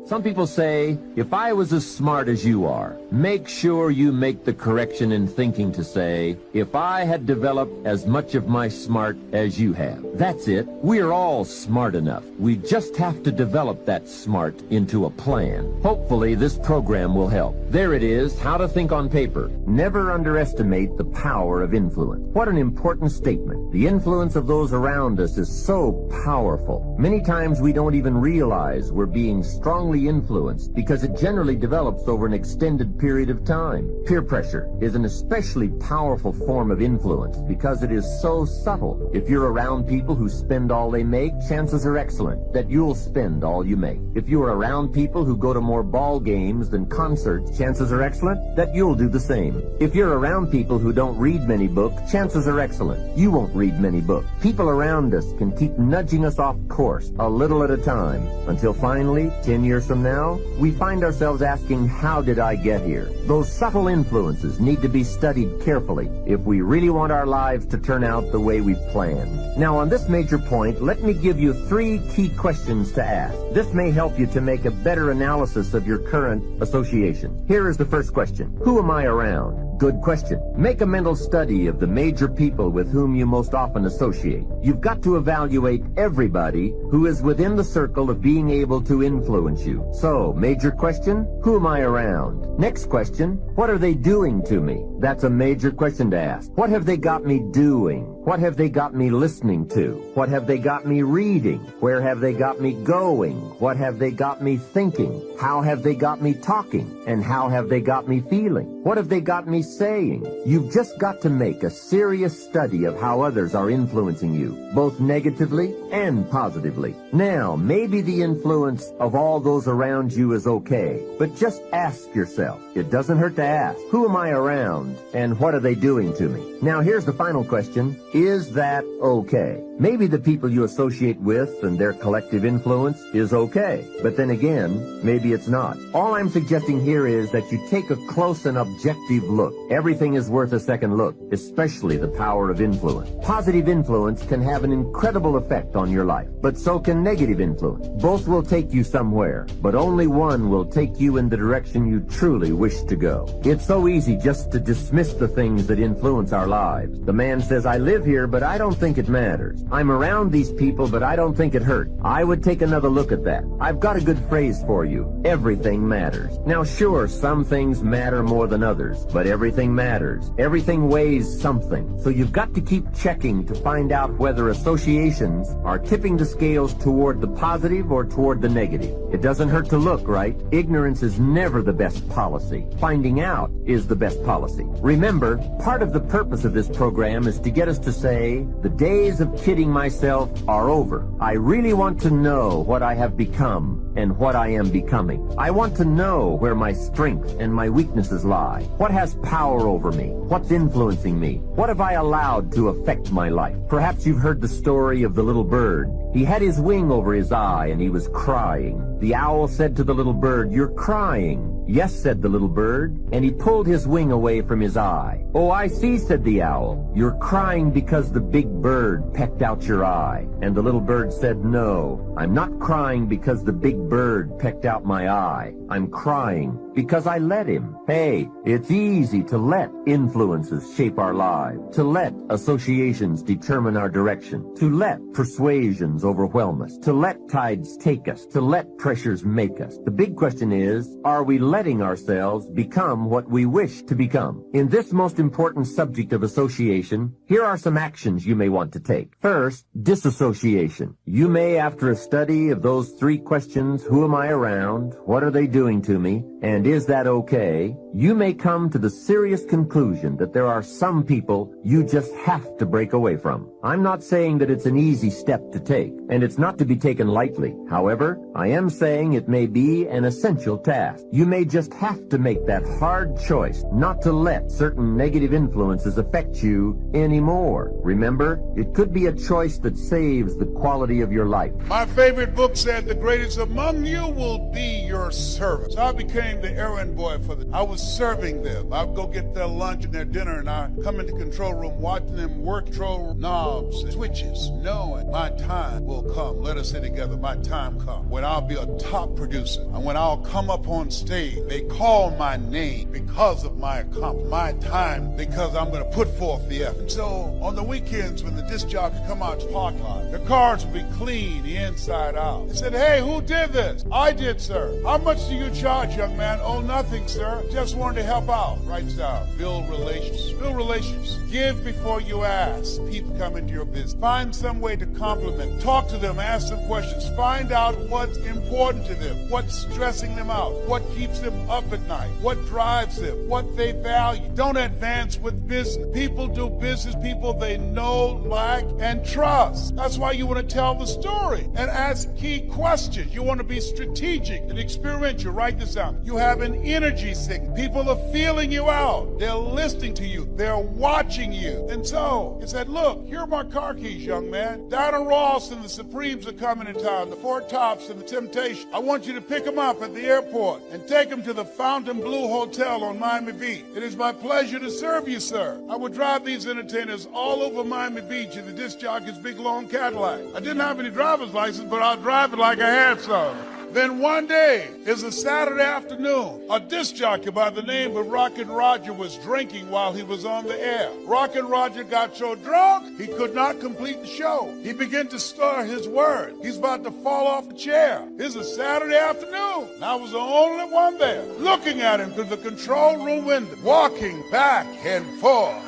Some people say, if I was as smart as you are, make sure you make the correction in thinking to say, if I had developed as much of my smart as you have. That's it. We're all smart enough. We just have to develop that smart into a plan. Hopefully this program will help. There it is, how to think on paper. Never underestimate the power of influence. What an important statement. The influence of those around us is so powerful. Many times we don't even realize we're being strongly influenced because it generally develops over an extended period of time. Peer pressure is an especially powerful form of influence because it is so subtle. If you're around people who spend all they make, chances are excellent that you'll spend all you make. If you're around people who go to more ball games than concerts, chances are excellent that you'll do the same. If you're around people who don't read many books, chances are excellent you won't read many books. People around us can keep nudging us off course a little at a time until finally, 10 years from now, we find ourselves asking, how did I get here? Those subtle influences need to be studied carefully if we really want our lives to turn out the way we've planned. Now, on this major point, let me give you 3 key questions to ask. This may help you to make a better analysis of your current association. Here is the first question. Who am I around? Good question. Make a mental study of the major people with whom you most often associate. You've got to evaluate everybody who is within the circle of being able to influence you. So, major question, who am I around? Next question, what are they doing to me? That's a major question to ask. What have they got me doing? What have they got me listening to? What have they got me reading? Where have they got me going? What have they got me thinking? How have they got me talking? And how have they got me feeling? What have they got me saying? You've just got to make a serious study of how others are influencing you, both negatively and positively. Now, maybe the influence of all those around you is okay, but just ask yourself. It doesn't hurt to ask, who am I around and what are they doing to me? Now, here's the final question. Is that okay? Maybe the people you associate with and their collective influence is okay, but then again, maybe it's not. All I'm suggesting here is that you take a close and objective look. Everything is worth a second look, especially the power of influence. Positive influence can have an incredible effect on your life, but so can negative influence. Both will take you somewhere, but only one will take you in the direction you truly wish to go. It's so easy just to dismiss the things that influence our lives. The man says, I live here, but I don't think it matters. I'm around these people, but I don't think it hurt. I would take another look at that. I've got a good phrase for you. Everything matters. Now, sure, some things matter more than others, but everything matters. Everything weighs something. So you've got to keep checking to find out whether associations are tipping the scales toward the positive or toward the negative. It doesn't hurt to look, right? Ignorance is never the best policy. Finding out is the best policy. Remember, part of the purpose of this program is to get us to say, the days of kidding myself are over. I really want to know what I have become and what I am becoming. I want to know where my strengths and my weaknesses lie. What has power over me? What's influencing me? What have I allowed to affect my life? Perhaps you've heard the story of the little bird. He had his wing over his eye and he was crying. The owl said to the little bird, "You're crying." "Yes," said the little bird, and he pulled his wing away from his eye. "Oh, I see," said the owl. "You're crying because the big bird pecked out your eye." And the little bird said, "No, I'm not crying because the big bird pecked out my eye. I'm crying because I let him." Hey, it's easy to let influences shape our lives, to let associations determine our direction, to let persuasions overwhelm us, to let tides take us, to let pressures make us. The big question is, are we letting ourselves become what we wish to become? In this most important subject of association, here are some actions you may want to take. First, disassociation. You may, after a study of those 3 questions, who am I around, what are they doing to me, and is that okay, you may come to the serious conclusion that there are some people you just have to break away from. I'm not saying that it's an easy step to take, and it's not to be taken lightly. However, I am saying it may be an essential task. You may just have to make that hard choice not to let certain negative influences affect you anymore. Remember, it could be a choice that saves the quality of your life. My favorite book said, "The greatest among you will be your servant." So I became the the errand boy for them. I was serving them. I'd go get their lunch and their dinner, and I'd come in the control room watching them work control knobs and switches, knowing my time will come. Let us say together, my time come, when I'll be a top producer. And when I'll come up on stage, they call my name because of my accomplishment, my time, because I'm going to put forth the effort. So on the weekends, when the disc jockey come out to the parking lot, the cars will be clean, the inside out. They said, hey, who did this? I did, sir. How much do you charge, young man? Oh, nothing, sir. Just wanted to help out. Writes down. Build relations. Build relations. Give before you ask. People come into your business. Find some way to compliment. Talk to them. Ask them questions. Find out what's important to them. What's stressing them out. What keeps them up at night. What drives them. What they value. Don't advance with business. People do business. People they know, like, and trust. That's why you want to tell the story and ask key questions. You want to be strategic and experiential. Write this down. You have an energy signal. People are feeling you out. They're listening to you. They're watching you. And so he said, look, here are my car keys, young man. Down in Ralston, the Supremes are coming in town, the Four Tops and the Temptation. I want you to pick them up at the airport and take them to the Fountain Blue Hotel on Miami Beach. It is my pleasure to serve you, sir. I would drive these entertainers all over Miami Beach in the disc jockey's big long Cadillac. I didn't have any driver's license, but I'll drive it like I had some. Then one day, it's a Saturday afternoon, a disc jockey by the name of Rockin' Roger was drinking while he was on the air. Rockin' Roger got so drunk, he could not complete the show. He began to stutter his words. He's about to fall off the chair. It's a Saturday afternoon, and I was the only one there, looking at him through the control room window, walking back and forth,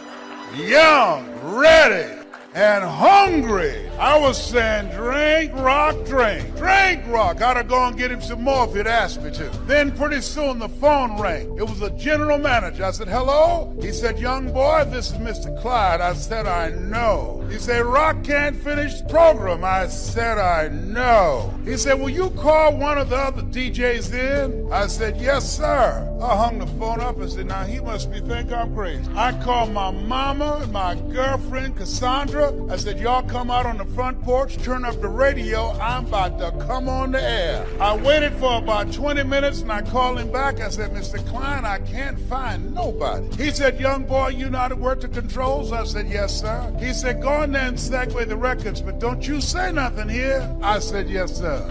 young, ready, and hungry. I was saying, drink, rock, drink. Drink, rock. I'd have gone and get him some more if he'd asked me to. Then pretty soon the phone rang. It was a general manager. I said, hello? He said, young boy, this is Mr. Clyde. I said, I know. He said, Rock can't finish the program. I said, I know. He said, will you call one of the other DJs in? I said, yes, sir. I hung the phone up and said, now he must be thinking I'm crazy. I called my mama and my girlfriend, Cassandra. I said, y'all come out on the front porch, turn up the radio. I'm about to come on the air. I waited for about 20 minutes and I called him back. I said, Mr. Klein, I can't find nobody. He said, young boy, you know how to work the controls? I said, yes, sir. He said, go in there and segue the records, but don't you say nothing here. I said, yes, sir.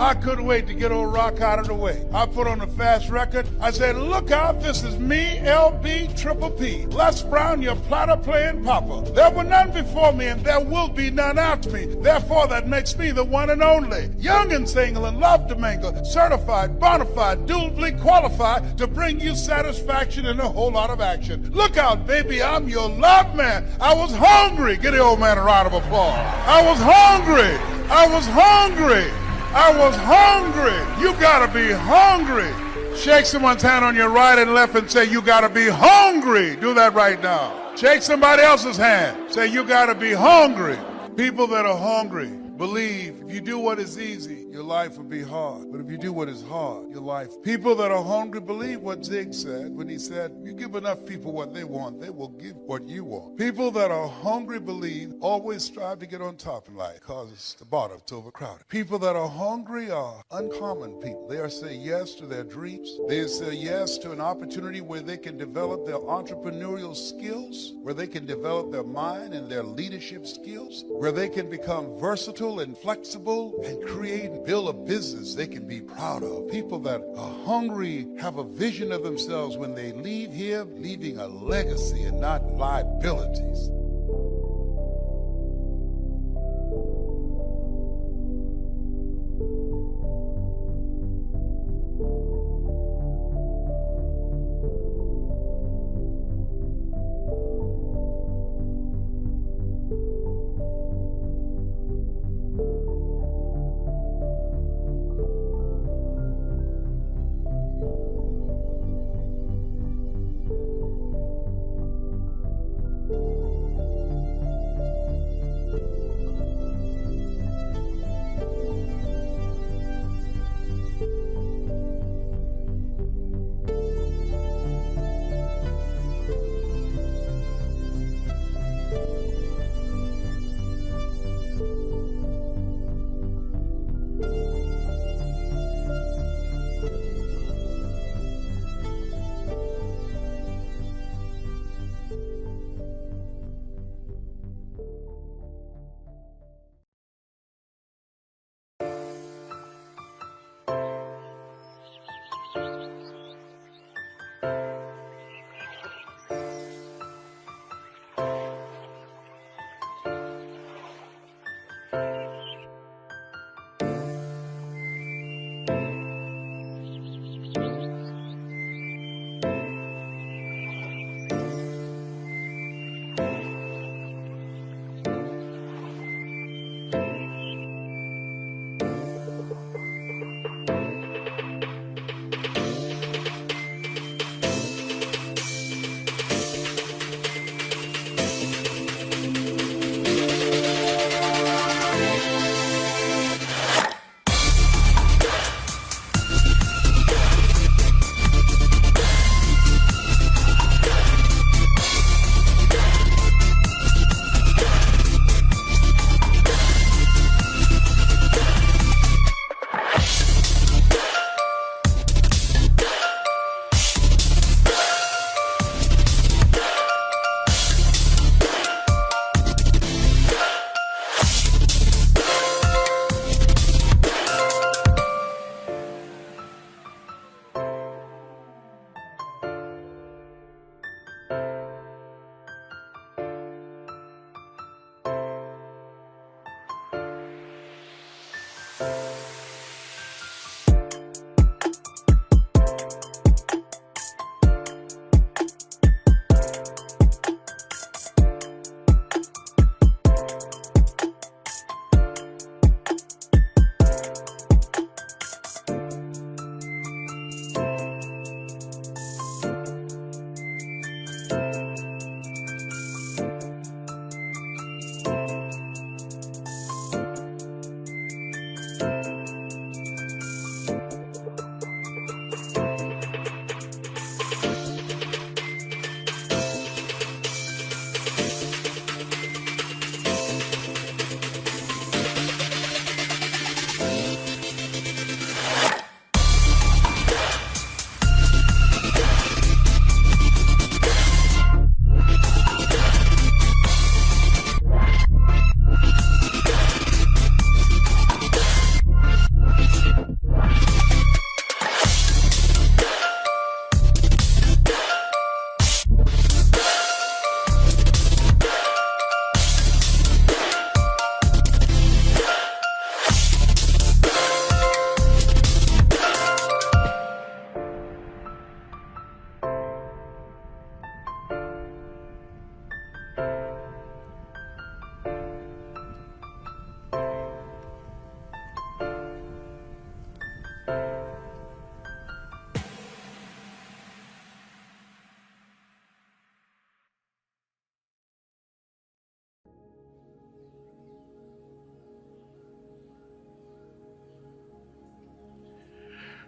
I couldn't wait to get old Rock out of the way. I put on a fast record. I said, look out, this is me, LB Triple P. Les Brown, your platter playing papa. There were none before me and there will be none after me. Therefore, that makes me the one and only. Young and single and love to mingle. Certified, bona fide, duly qualified to bring you satisfaction and a whole lot of action. Look out, baby, I'm your love man. I was hungry. Give the old man a round of applause. I was hungry. I was hungry. I was hungry. You gotta be hungry. Shake someone's hand on your right and left and say, you gotta be hungry. Do that right now. Shake somebody else's hand. Say, you gotta be hungry. People that are hungry believe if you do what is easy, your life will be hard. But if you do what is hard, your life. People that are hungry believe what Zig said when he said, you give enough people what they want, they will give what you want. People that are hungry believe always strive to get on top in life because the bottom's overcrowded. People that are hungry are uncommon people. They are say yes to their dreams. They say yes to an opportunity where they can develop their entrepreneurial skills, where they can develop their mind and their leadership skills, where they can become versatile and flexible and create and build a business they can be proud of. People that are hungry have a vision of themselves when they leave here, leaving a legacy and not liabilities.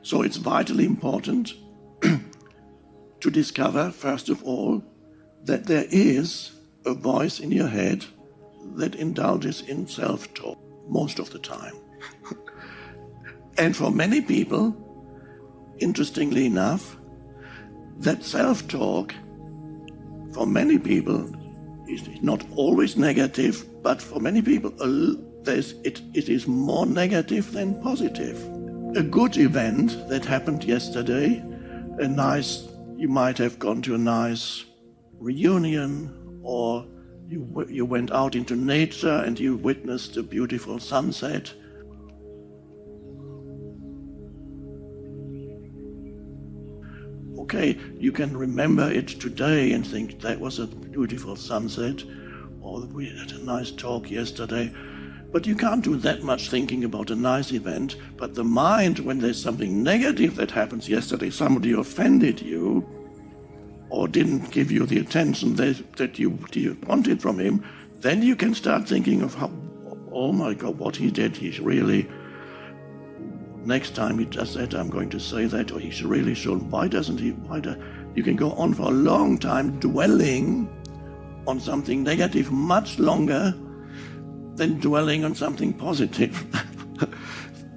So it's vitally important to discover, first of all, that there is a voice in your head that indulges in self-talk most of the time. And for many people, interestingly enough, that self-talk, for many people, is not always negative, but for many people, it is more negative than positive. A good event that happened yesterday, you might have gone to a nice reunion, or you went out into nature and you witnessed a beautiful sunset. Okay, you can remember it today and think that was a beautiful sunset, or that we had a nice talk yesterday. But you can't do that much thinking about a nice event. But the mind, when there's something negative that happens yesterday, somebody offended you, or didn't give you the attention that you wanted from him, then you can start thinking of how, oh my God, what he did, he's really, next time he does that, I'm going to say that, or he really should, why doesn't he, you can go on for a long time dwelling on something negative, much longer than dwelling on something positive.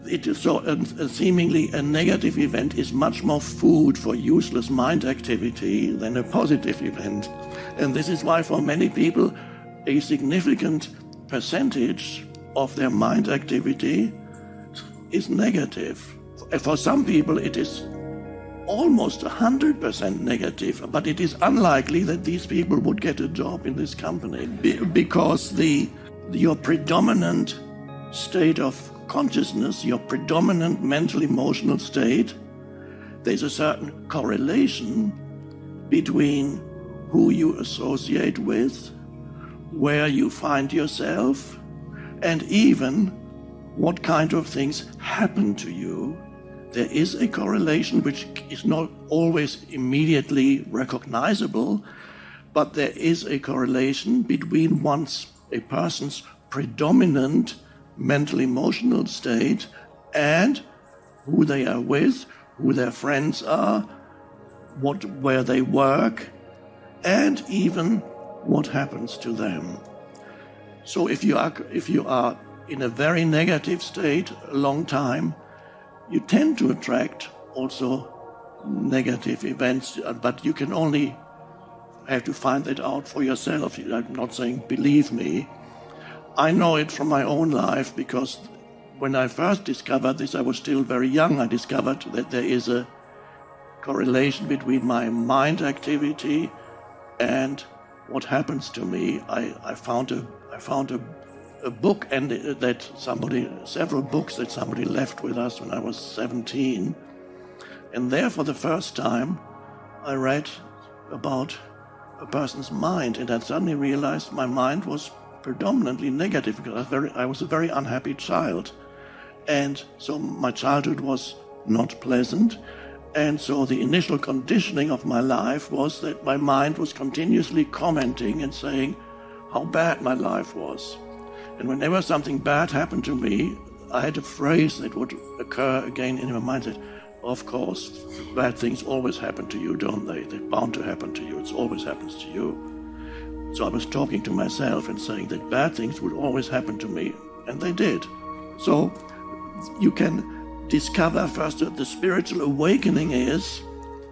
It is so, seemingly a negative event is much more food for useless mind activity than a positive event. And this is why for many people, a significant percentage of their mind activity is negative. For some people, it is almost 100% negative, but it is unlikely that these people would get a job in this company because your predominant state of consciousness, your predominant mental emotional state, there's a certain correlation between who you associate with, where you find yourself, and even what kind of things happen to you. There is a correlation which is not always immediately recognizable, but there is a correlation between a person's predominant mental emotional state and who they are with, who their friends are, where they work, and even what happens to them. So if you are in a very negative state a long time, you tend to attract also negative events, but you can only have to find that out for yourself. I'm not saying believe me. I know it from my own life, because when I first discovered this, I was still very young. I discovered that there is a correlation between my mind activity and what happens to me. I found a book several books that somebody left with us when I was 17. And there, for the first time, I read about a person's mind, and I suddenly realized my mind was predominantly negative, because I was a very unhappy child. And so my childhood was not pleasant. And so the initial conditioning of my life was that my mind was continuously commenting and saying how bad my life was. And whenever something bad happened to me, I had a phrase that would occur again in my mind that, of course, bad things always happen to you, don't they? They're bound to happen to you. It always happens to you. So I was talking to myself and saying that bad things would always happen to me, and they did. So you can discover first that the spiritual awakening is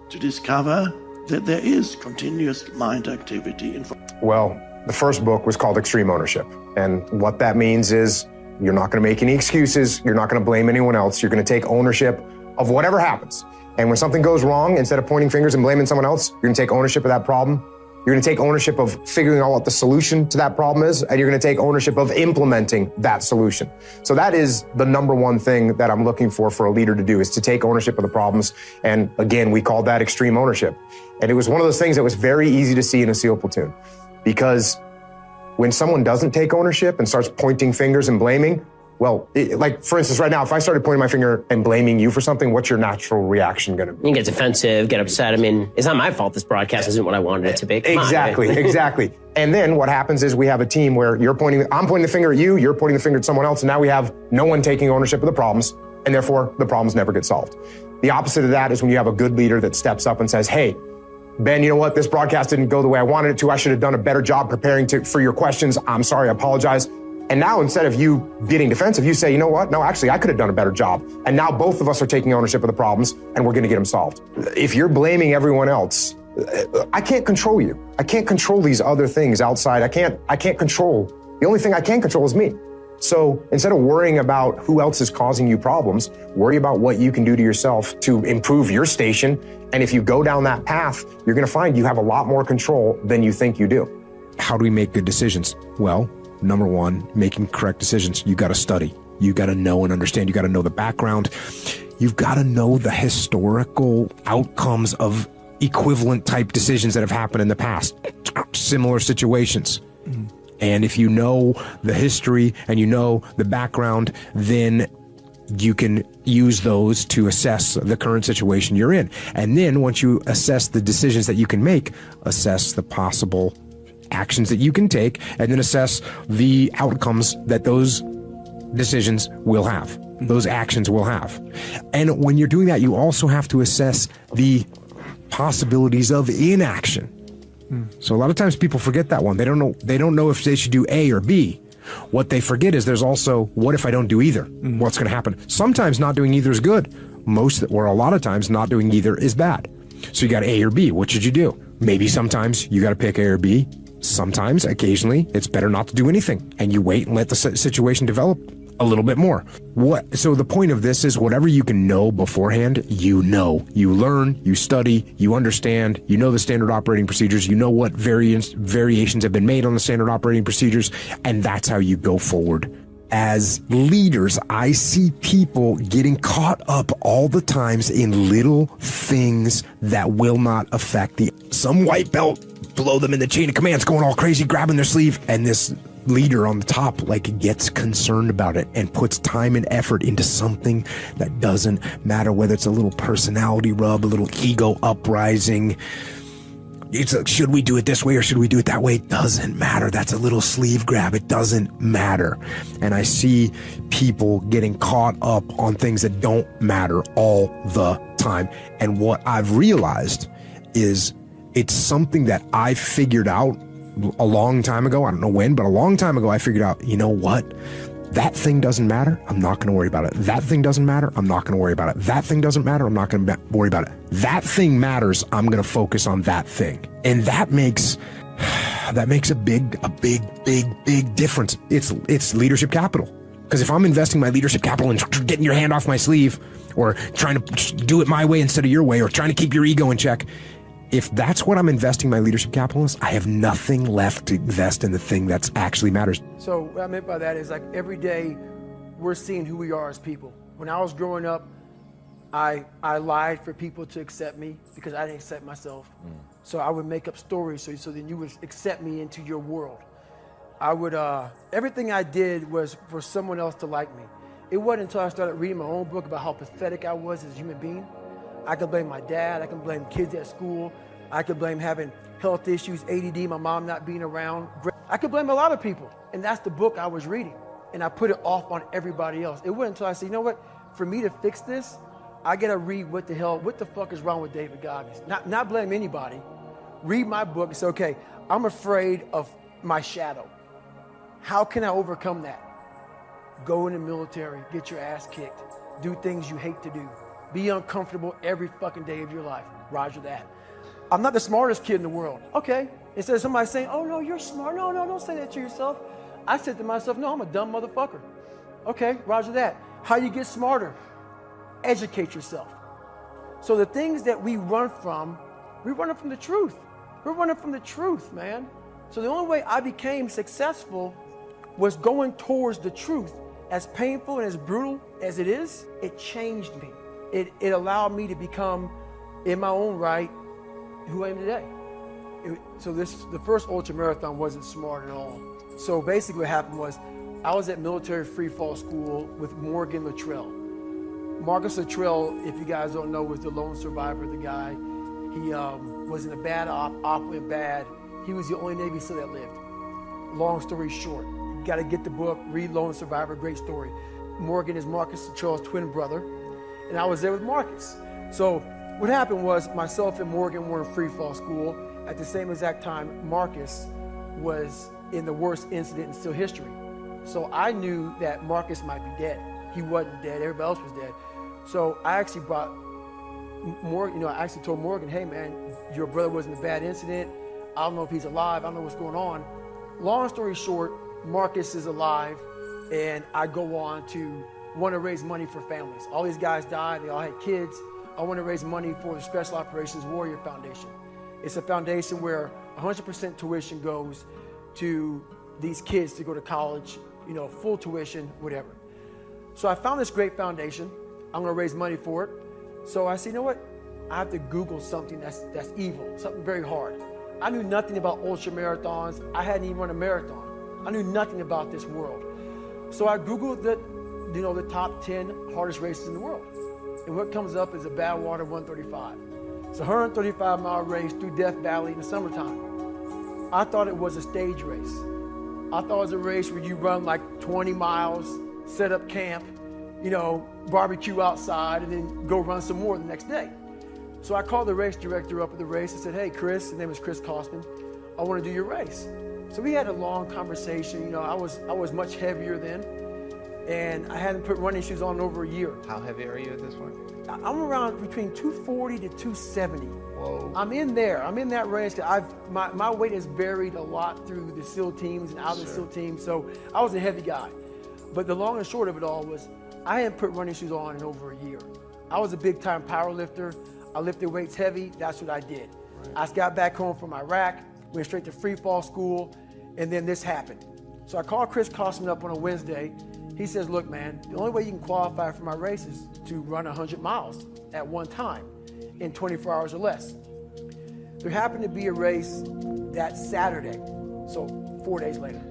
to discover that there is continuous mind activity. Well, the first book was called Extreme Ownership. And what that means is you're not going to make any excuses. You're not going to blame anyone else. You're going to take ownership of whatever happens. And when something goes wrong, instead of pointing fingers and blaming someone else, you're going to take ownership of that problem. You're going to take ownership of figuring out what the solution to that problem is, and you're going to take ownership of implementing that solution. So that is the number one thing that I'm looking for a leader to do, is to take ownership of the problems. And again, we called that extreme ownership. And it was one of those things that was very easy to see in a SEAL platoon, because when someone doesn't take ownership and starts pointing fingers and blaming, well, like for instance, right now, if I started pointing my finger and blaming you for something, what's your natural reaction going to be? You get defensive, get upset. I mean, it's not my fault this broadcast isn't what I wanted it to be. Exactly. And then what happens is we have a team where I'm pointing the finger at you, you're pointing the finger at someone else, and now we have no one taking ownership of the problems, and therefore the problems never get solved. The opposite of that is when you have a good leader that steps up and says, hey, Ben, you know what? This broadcast didn't go the way I wanted it to. I should have done a better job preparing for your questions. I'm sorry, I apologize. And now instead of you getting defensive, you say, you know what? No, actually, I could have done a better job. And now both of us are taking ownership of the problems and we're going to get them solved. If you're blaming everyone else, I can't control you. I can't control these other things outside. I can't control. The only thing I can control is me. So instead of worrying about who else is causing you problems, worry about what you can do to yourself to improve your station. And if you go down that path, you're going to find you have a lot more control than you think you do. How do we make good decisions? Well, number one, making correct decisions. You got to study. You got to know and understand. You got to know the background. You've got to know the historical outcomes of equivalent type decisions that have happened in the past, similar situations. And if you know the history and you know the background, then you can use those to assess the current situation you're in. And then once you assess the decisions that you can make, assess the possible actions that you can take, and then assess the outcomes that those decisions will have, those actions will have. And when you're doing that, you also have to assess the possibilities of inaction. So a lot of times people forget that one. They don't know if they should do A or B. What they forget is there's also, what if I don't do either? What's going to happen? Sometimes not doing either is good. Or a lot of times not doing either is bad. So you got A or B. What should you do? Maybe sometimes you got to pick A or B. Sometimes, occasionally, it's better not to do anything. And you wait and let the situation develop a little bit more. So the point of this is whatever you can know beforehand, you know. You learn, you study, you understand, you know the standard operating procedures, you know what variations have been made on the standard operating procedures, and that's how you go forward. As leaders, I see people getting caught up all the times in little things that will not affect some white belt below them in the chain of commands going all crazy, grabbing their sleeve, and this leader on the top gets concerned about it and puts time and effort into something that doesn't matter, whether it's a little personality rub, a little ego uprising. It's like, should we do it this way or should we do it that way? It doesn't matter. That's a little sleeve grab. It doesn't matter. And I see people getting caught up on things that don't matter all the time. And what I've realized is it's something that I figured out a long time ago. I don't know when, but a long time ago, I figured out, you know what? That thing doesn't matter. I'm not going to worry about it. That thing doesn't matter. I'm not going to worry about it. That thing doesn't matter. I'm not going to worry about it. That thing matters. I'm going to focus on that thing. And that makes a big difference. It's leadership capital. Because if I'm investing my leadership capital in getting your hand off my sleeve or trying to do it my way instead of your way or trying to keep your ego in check, if that's what I'm investing my leadership capital in, I have nothing left to invest in the thing that actually matters. So what I meant by that is every day we're seeing who we are as people. When I was growing up, I lied for people to accept me because I didn't accept myself. So I would make up stories so then you would accept me into your world. I would, everything I did was for someone else to like me. It wasn't until I started reading my own book about how pathetic I was as a human being. I could blame my dad, I can blame kids at school, I could blame having health issues, ADD, my mom not being around. I could blame a lot of people, and that's the book I was reading. And I put it off on everybody else. It wasn't until I said, you know what, for me to fix this, I gotta read what the fuck is wrong with David Goggins. Not blame anybody. Read my book and say, okay, I'm afraid of my shadow. How can I overcome that? Go in the military, get your ass kicked, do things you hate to do. Be uncomfortable every fucking day of your life. Roger that. I'm not the smartest kid in the world. Okay. Instead of somebody saying, oh no, you're smart. No, don't say that to yourself. I said to myself, no, I'm a dumb motherfucker. Okay, roger that. How you get smarter? Educate yourself. So the things that we run from the truth. We're running from the truth, man. So the only way I became successful was going towards the truth. As painful and as brutal as it is, it changed me. It allowed me to become, in my own right, who I am today. The first ultra marathon wasn't smart at all. So basically what happened was, I was at military free fall school with Morgan Luttrell. Marcus Luttrell, if you guys don't know, was the lone survivor, the guy. He was in a bad op went bad. He was the only Navy SEAL that lived. Long story short, you gotta get the book, read Lone Survivor, great story. Morgan is Marcus Luttrell's twin brother. And I was there with Marcus. So what happened was myself and Morgan were in free fall school. At the same exact time, Marcus was in the worst incident in SEAL history. So I knew that Marcus might be dead. He wasn't dead, everybody else was dead. So I actually brought Morgan, I actually told Morgan, hey man, your brother was in a bad incident. I don't know if he's alive, I don't know what's going on. Long story short, Marcus is alive, and I go on to want to raise money for families. All these guys died, they all had kids. I want to raise money for the Special Operations Warrior Foundation. It's a foundation where 100% tuition goes to these kids to go to college, full tuition, whatever. So I found this great foundation. I'm going to raise money for it. So I said, you know what? I have to Google something that's evil, something very hard. I knew nothing about ultra marathons. I hadn't even run a marathon. I knew nothing about this world. So I Googled the top 10 hardest races in the world. And what comes up is a Badwater 135. It's a 135-mile race through Death Valley in the summertime. I thought it was a stage race. I thought it was a race where you run like 20 miles, set up camp, barbecue outside, and then go run some more the next day. So I called the race director up at the race and said, hey, Chris, his name is Chris Kosman, I want to do your race. So we had a long conversation. I was much heavier then, and I hadn't put running shoes on in over a year. How heavy are you at this point? I'm around between 240 to 270. Whoa. I'm in there. I'm in that range. My weight has varied a lot through the SEAL teams and out of the SEAL teams, so I was a heavy guy. But the long and short of it all was I hadn't put running shoes on in over a year. I was a big-time power lifter. I lifted weights heavy. That's what I did. Right. I got back home from Iraq, went straight to free fall school, and then this happened. So I called Chris Kosman up on a Wednesday. He says, look, man, the only way you can qualify for my race is to run 100 miles at one time in 24 hours or less. There happened to be a race that Saturday, so 4 days later.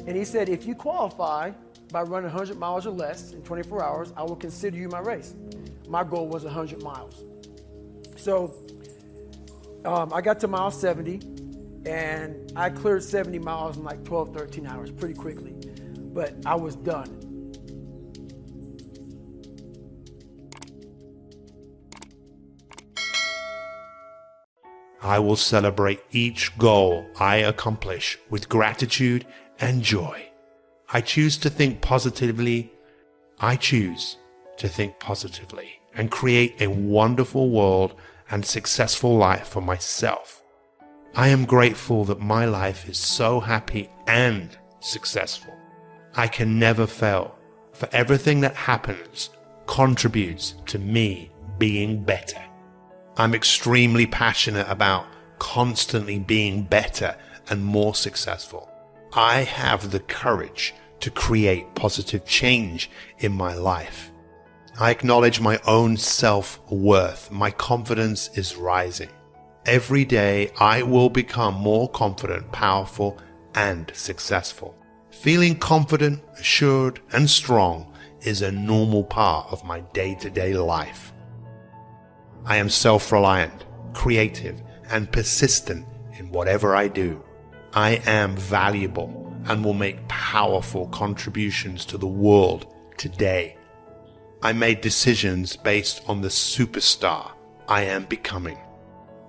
And he said, if you qualify by running 100 miles or less in 24 hours, I will consider you my race. My goal was 100 miles. So I got to mile 70, and I cleared 70 miles in like 12, 13 hours pretty quickly. But I was done. I will celebrate each goal I accomplish with gratitude and joy. I choose to think positively. I choose to think positively and create a wonderful world and successful life for myself. I am grateful that my life is so happy and successful. I can never fail, for everything that happens contributes to me being better. I'm extremely passionate about constantly being better and more successful. I have the courage to create positive change in my life. I acknowledge my own self-worth. My confidence is rising. Every day I will become more confident, powerful, and successful. Feeling confident, assured, and strong is a normal part of my day-to-day life. I am self-reliant, creative, and persistent in whatever I do. I am valuable and will make powerful contributions to the world today. I made decisions based on the superstar I am becoming.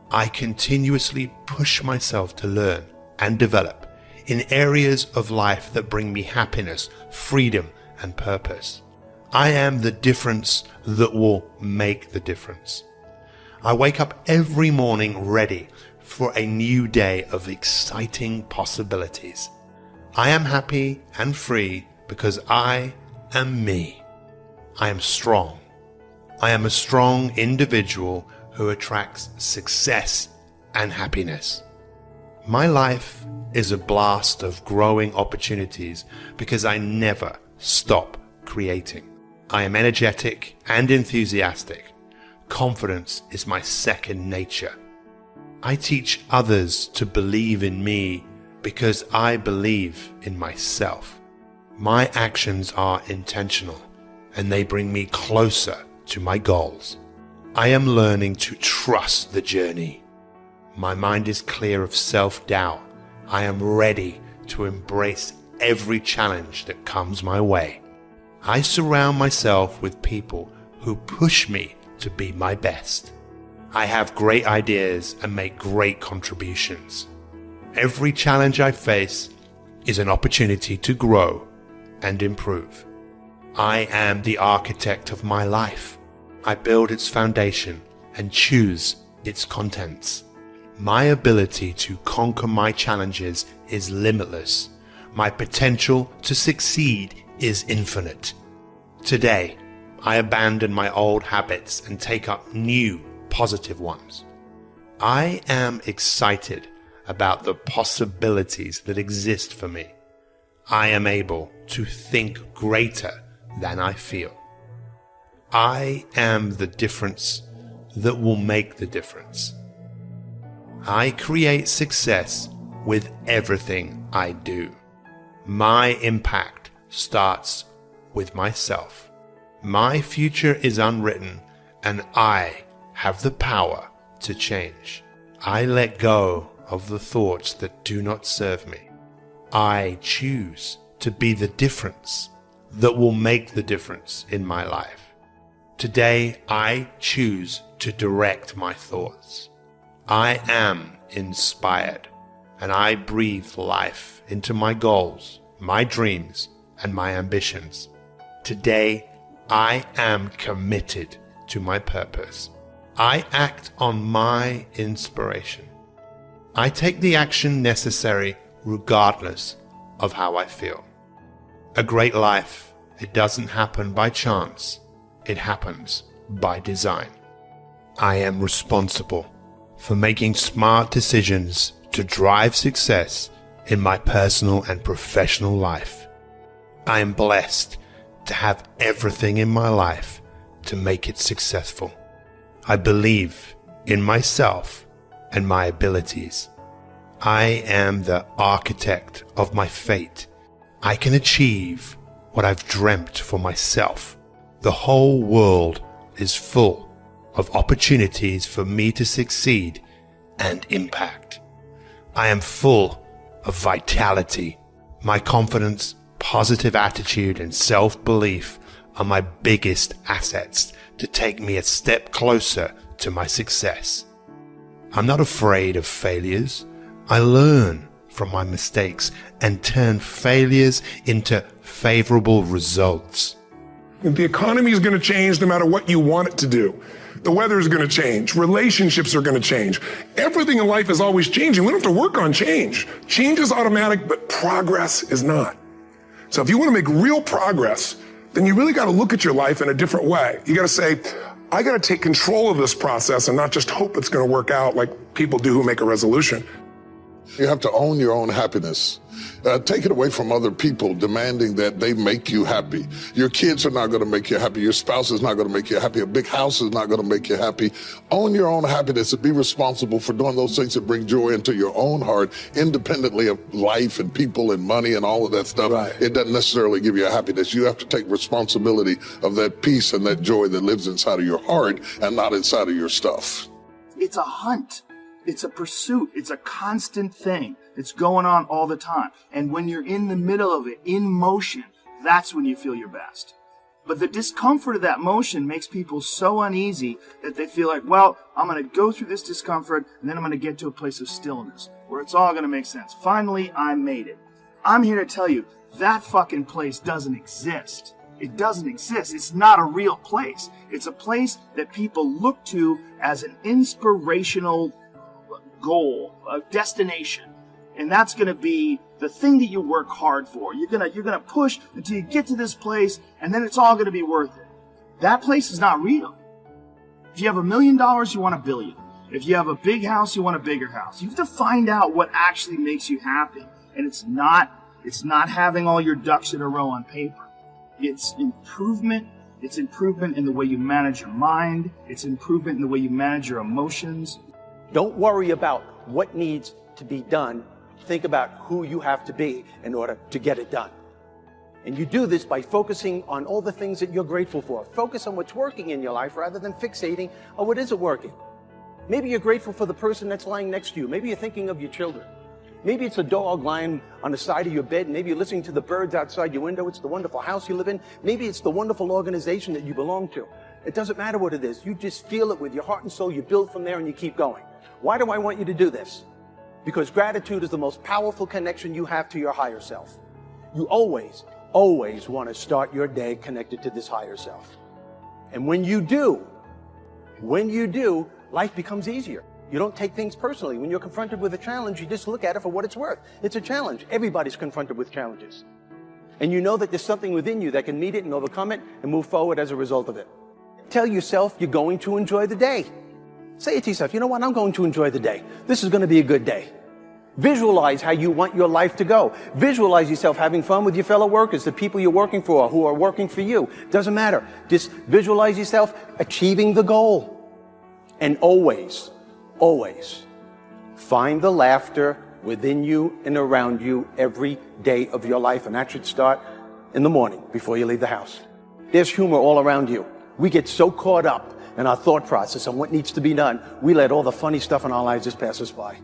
I continuously push myself to learn and develop in areas of life that bring me happiness, freedom, and purpose. I am the difference that will make the difference. I wake up every morning ready for a new day of exciting possibilities. I am happy and free because I am me. I am strong. I am a strong individual who attracts success and happiness. My life is a blast of growing opportunities because I never stop creating. I am energetic and enthusiastic. Confidence is my second nature. I teach others to believe in me because I believe in myself. My actions are intentional and they bring me closer to my goals. I am learning to trust the journey. My mind is clear of self-doubt. I am ready to embrace every challenge that comes my way. I surround myself with people who push me to be my best. I have great ideas and make great contributions. Every challenge I face is an opportunity to grow and improve. I am the architect of my life. I build its foundation and choose its contents. My ability to conquer my challenges is limitless. My potential to succeed is infinite. Today, I abandon my old habits and take up new, positive ones. I am excited about the possibilities that exist for me. I am able to think greater than I feel. I am the difference that will make the difference. I create success with everything I do. My impact starts with myself. My future is unwritten, and I have the power to change. I let go of the thoughts that do not serve me. I choose to be the difference that will make the difference in my life. Today, I choose to direct my thoughts. I am inspired, and I breathe life into my goals, my dreams, and my ambitions. Today, I am committed to my purpose. I act on my inspiration. I take the action necessary regardless of how I feel. A great life, it doesn't happen by chance. It happens by design. I am responsible for making smart decisions to drive success in my personal and professional life. I am blessed to have everything in my life to make it successful. I believe in myself and my abilities. I am the architect of my fate. I can achieve what I've dreamt for myself. The whole world is full of opportunities for me to succeed and impact. I am full of vitality. My confidence, positive attitude, and self-belief are my biggest assets to take me a step closer to my success. I'm not afraid of failures. I learn from my mistakes and turn failures into favorable results. The economy is going to change no matter what you want it to do. The weather is going to change. Relationships are going to change. Everything in life is always changing. We don't have to work on change. Change is automatic, but progress is not. So if you want to make real progress, then you really got to look at your life in a different way. You got to say, I got to take control of this process and not just hope it's going to work out like people do who make a resolution. You have to own your own happiness. Take it away from other people demanding that they make you happy. Your kids are not going to make you happy. Your spouse is not going to make you happy. A big house is not going to make you happy. Own your own happiness and be responsible for doing those things that bring joy into your own heart, independently of life and people and money and all of that stuff. Right. It doesn't necessarily give you happiness. You have to take responsibility of that peace and that joy that lives inside of your heart and not inside of your stuff. It's a hunt. It's a pursuit. It's a constant thing. It's going on all the time. And when you're in the middle of it, in motion, that's when you feel your best. But the discomfort of that motion makes people so uneasy that they feel like, well, I'm going to go through this discomfort and then I'm going to get to a place of stillness where it's all going to make sense. Finally, I made it. I'm here to tell you that fucking place doesn't exist. It doesn't exist. It's not a real place. It's a place that people look to as an inspirational goal, a destination. And that's going to be the thing that you work hard for. You're going to push until you get to this place, and then it's all going to be worth it. That place is not real. If you have $1 million, you want $1 billion. If you have a big house, you want a bigger house. You have to find out what actually makes you happy. And it's not having all your ducks in a row on paper. It's improvement. It's improvement in the way you manage your mind. It's improvement in the way you manage your emotions. Don't worry about what needs to be done. Think about who you have to be in order to get it done. And you do this by focusing on all the things that you're grateful for. Focus on what's working in your life rather than fixating on what isn't working. Maybe you're grateful for the person that's lying next to you. Maybe you're thinking of your children. Maybe it's a dog lying on the side of your bed. Maybe you're listening to the birds outside your window. It's the wonderful house you live in. Maybe it's the wonderful organization that you belong to. It doesn't matter what it is. You just feel it with your heart and soul. You build from there and you keep going. Why do I want you to do this? Because gratitude is the most powerful connection you have to your higher self. You always want to start your day connected to this higher self. And when you do, life becomes easier. You don't take things personally. When you're confronted with a challenge, you just look at it for what it's worth. It's a challenge. Everybody's confronted with challenges. And you know that there's something within you that can meet it and overcome it and move forward as a result of it. Tell yourself you're going to enjoy the day. Say it to yourself, you know what, I'm going to enjoy the day. This is going to be a good day. Visualize how you want your life to go. Visualize yourself having fun with your fellow workers, the people you're working for, who are working for you. Doesn't matter. Just visualize yourself achieving the goal. And always find the laughter within you and around you every day of your life. And that should start in the morning before you leave the house. There's humor all around you. We get so caught up in our thought process on what needs to be done, we let all the funny stuff in our lives just pass us by.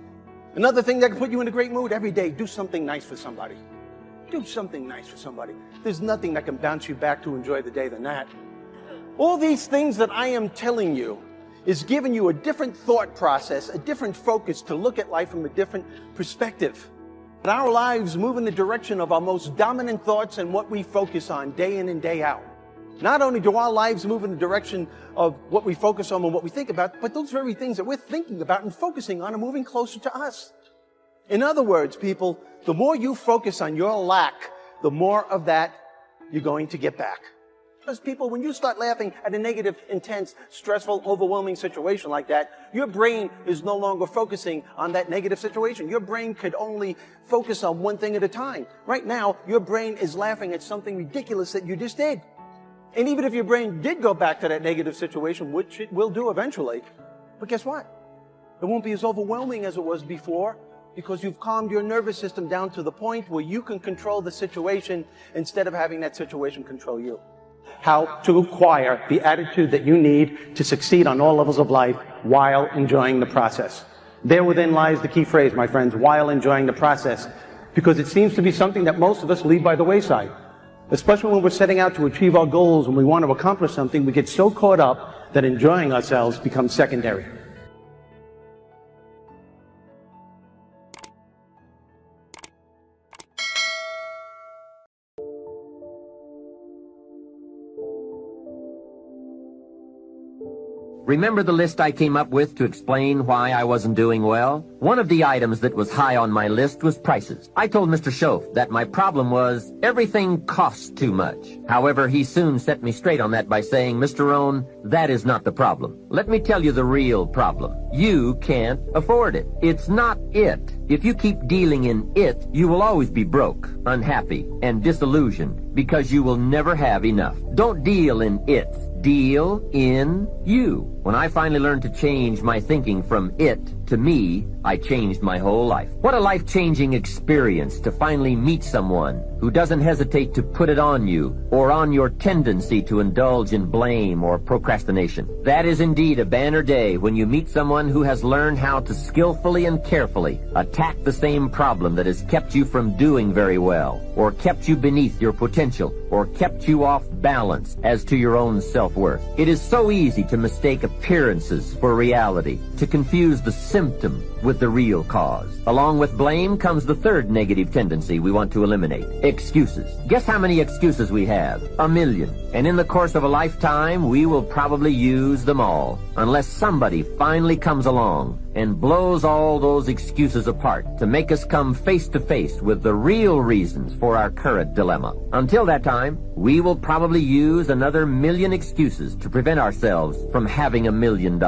Another thing that can put you in a great mood every day, do something nice for somebody. Do something nice for somebody. There's nothing that can bounce you back to enjoy the day than that. All these things that I am telling you is giving you a different thought process, a different focus to look at life from a different perspective. Our lives move in the direction of our most dominant thoughts and what we focus on day in and day out. Not only do our lives move in the direction of what we focus on and what we think about, but those very things that we're thinking about and focusing on are moving closer to us. In other words, people, the more you focus on your lack, the more of that you're going to get back. Because people, when you start laughing at a negative, intense, stressful, overwhelming situation like that, your brain is no longer focusing on that negative situation. Your brain could only focus on one thing at a time. Right now, your brain is laughing at something ridiculous that you just did. And even if your brain did go back to that negative situation, which it will do eventually, but guess what? It won't be as overwhelming as it was before, because you've calmed your nervous system down to the point where you can control the situation instead of having that situation control you. How to acquire the attitude that you need to succeed on all levels of life while enjoying the process. There within lies the key phrase, my friends, while enjoying the process, because it seems to be something that most of us leave by the wayside. Especially when we're setting out to achieve our goals, when we want to accomplish something, we get so caught up that enjoying ourselves becomes secondary. Remember the list I came up with to explain why I wasn't doing well? One of the items that was high on my list was prices. I told Mr. Schoaf that my problem was everything costs too much. However, he soon set me straight on that by saying, Mr. Rohn, that is not the problem. Let me tell you the real problem. You can't afford it. It's not it. If you keep dealing in it, you will always be broke, unhappy, and disillusioned because you will never have enough. Don't deal in it. Deal in you. When I finally learned to change my thinking from it to me, I changed my whole life. What a life-changing experience to finally meet someone who doesn't hesitate to put it on you or on your tendency to indulge in blame or procrastination. That is indeed a banner day when you meet someone who has learned how to skillfully and carefully attack the same problem that has kept you from doing very well, or kept you beneath your potential, or kept you off balance as to your own self-worth. It is so easy to mistake appearances for reality, to confuse the symptom with the real cause. Along with blame comes the third negative tendency we want to eliminate: excuses. Guess how many excuses we have? 1 million. And in the course of a lifetime, we will probably use them all, unless somebody finally comes along and blows all those excuses apart to make us come face to face with the real reasons for our current dilemma. Until that time, we will probably use another 1 million excuses to prevent ourselves from having $1 million.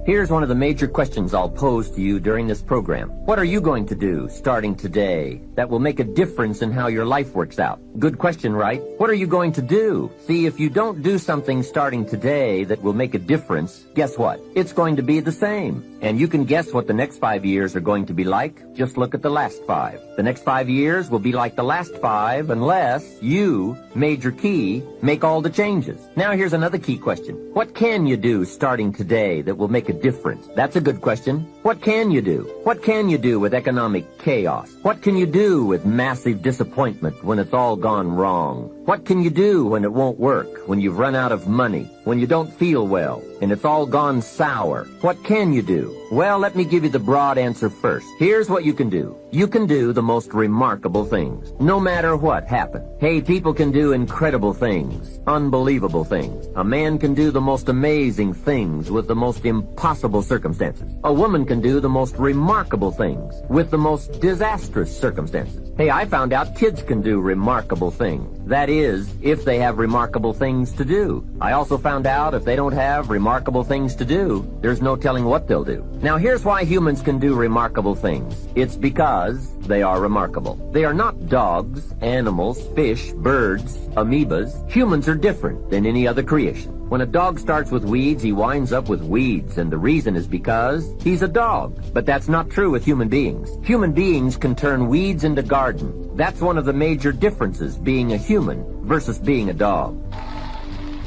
Here's one of the major questions I'll pose to you during this program. What are you going to do starting today that will make a difference in how your life works out? Good question, right? What are you going to do? See, if you don't do something starting today that will make a difference, guess what? It's going to be the same. And you can guess what the next 5 years are going to be like. Just look at the last 5. The next 5 years will be like the last 5 unless you, Major Key, make all the changes. Now here's another key question. What can you do starting today that will make a difference? That's a good question. What can you do? What can you do with economic chaos? What can you do with massive disappointment when it's all gone wrong? What can you do when it won't work, when you've run out of money, when you don't feel well, and it's all gone sour? What can you do? Well, let me give you the broad answer first. Here's what you can do. You can do the most remarkable things, no matter what happened. Hey, people can do incredible things, unbelievable things. A man can do the most amazing things with the most impossible circumstances. A woman can do the most remarkable things with the most disastrous circumstances. Hey, I found out kids can do remarkable things. That is, if they have remarkable things to do. I also found out if they don't have remarkable things to do, there's no telling what they'll do. Now, here's why humans can do remarkable things. It's because they are remarkable. They are not dogs, animals, fish, birds, amoebas. Humans are different than any other creation. When a dog starts with weeds, he winds up with weeds, and the reason is because he's a dog. But that's not true with human beings. Human beings can turn weeds into gardens. That's one of the major differences, being a human versus being a dog.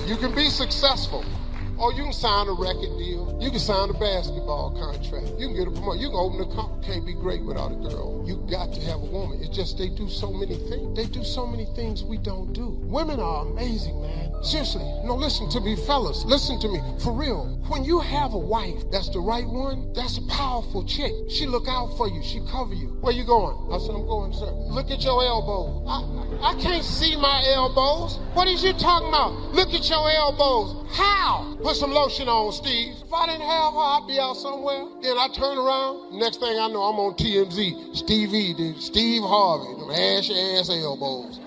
You can be successful, or you can sign a record deal. You can sign a basketball contract. You can get a promotion. You can open a company. Can't be great without a girl. You got to have a woman. It's just they do so many things. They do so many things we don't do. Women are amazing, man. Seriously. No, listen to me, fellas. Listen to me. For real. When you have a wife that's the right one, that's a powerful chick. She look out for you. She cover you. Where you going? I said, I'm going, sir. Look at your elbows. I can't see my elbows. What is you talking about? Look at your elbows. How? Put some lotion on, Steve. If I didn't have her, I'd be out somewhere. Then I turn around. Next thing I know, I'm on TMZ. Steve Harvey. Them ass elbows.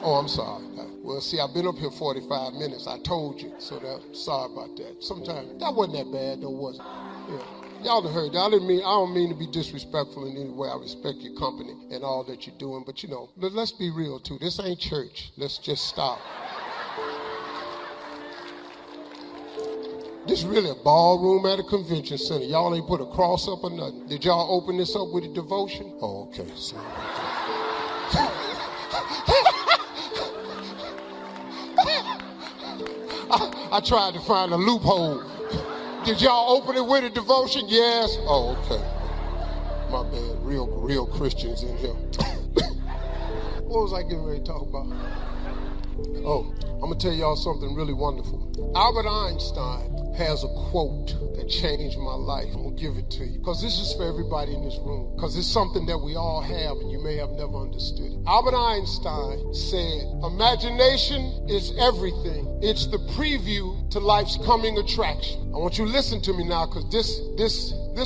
Oh, I'm sorry. Well, see, I've been up here 45 minutes. I told you. So sorry about that. Sometimes that wasn't that bad, though, was it? Yeah. Y'all done heard that. I don't mean to be disrespectful in any way. I respect your company and all that you're doing. But, let's be real, too. This ain't church. Let's just stop. This is really a ballroom at a convention center. Y'all ain't put a cross up or nothing. Did y'all open this up with a devotion? Oh, okay. Sorry about that. I tried to find a loophole. Did y'all open it with a devotion? Yes. Oh, okay. My bad. Real Christians in here. What was I getting ready to talk about? Oh, I'm going to tell y'all something really wonderful. Albert Einstein has a quote that changed my life. I'm going to give it to you because this is for everybody in this room, because it's something that we all have and you may have never understood it. Albert Einstein said, imagination is everything. It's the preview to life's coming attraction. I want you to listen to me now, because this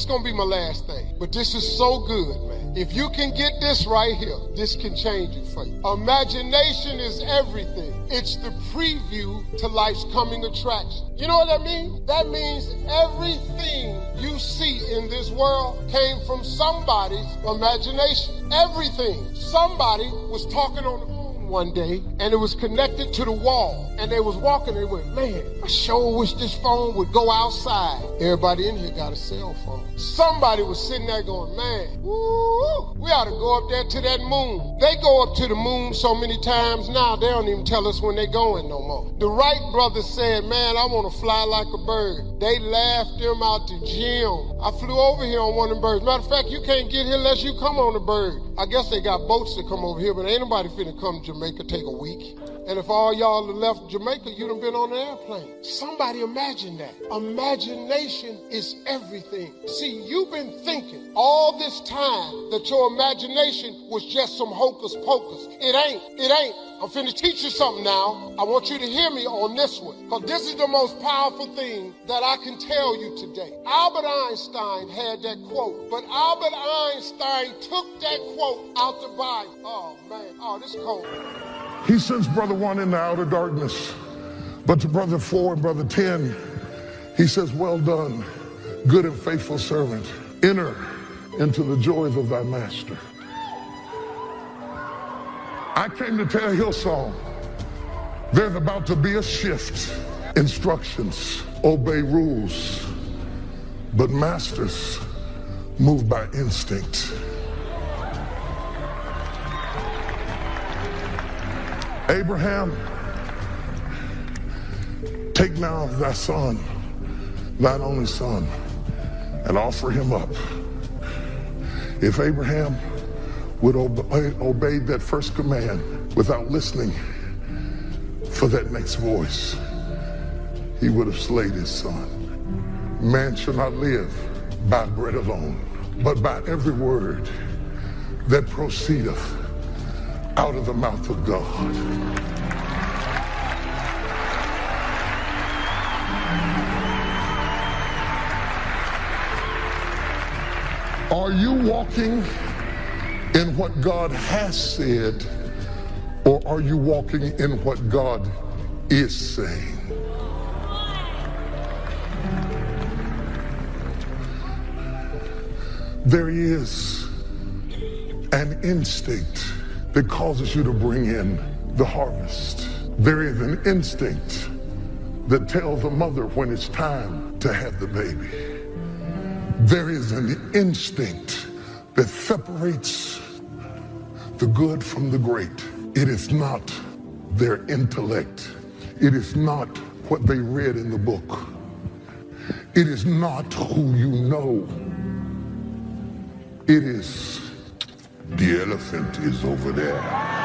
going to be my last thing. But this is so good, man. If you can get this right here, this can change it for you. Imagination is everything. It's the preview to life's coming attraction. You know what that means? That means everything you see in this world came from somebody's imagination. Everything. Somebody was talking on the phone one day, and it was connected to the wall, and they was walking, and they went, man, I sure wish this phone would go outside. Everybody in here got a cell phone. Somebody was sitting there going, man, woo, we ought to go up there to that moon. They go up to the moon so many times now, they don't even tell us when they're going no more. The Wright brothers said, man, I want to fly like a bird. They laughed them out the gym. I flew over here on one of the birds. Matter of fact, you can't get here unless you come on a bird. I guess they got boats that come over here, but ain't nobody finna come to Jamaica, take a week. And if all y'all have left Jamaica, you'd have been on an airplane. Somebody imagine that. Imagination is everything. See, you've been thinking all this time that your imagination was just some hocus pocus. It ain't. I'm finna teach you something now. I want you to hear me on this one, because this is the most powerful thing that I can tell you today. Albert Einstein had that quote, but Albert Einstein took that quote out the Bible. Oh, man. Oh, this is cold. He sends brother 1 into outer darkness, but to brother 4 and brother 10, he says, well done, good and faithful servant. Enter into the joys of thy master. I came to tell Hillsong, there's about to be a shift. Instructions, obey rules, but masters move by instinct. Abraham, take now thy son, thine only son, and offer him up. If Abraham would obey that first command without listening for that next voice, he would have slayed his son. Man shall not live by bread alone, but by every word that proceedeth out of the mouth of God. Are you walking in what God has said, or are you walking in what God is saying? There is an instinct that causes you to bring in the harvest. There is an instinct that tells a mother when it's time to have the baby. There is an instinct that separates the good from the great. It is not their intellect. It is not what they read in the book. It is not who you know. It is, the elephant is over there.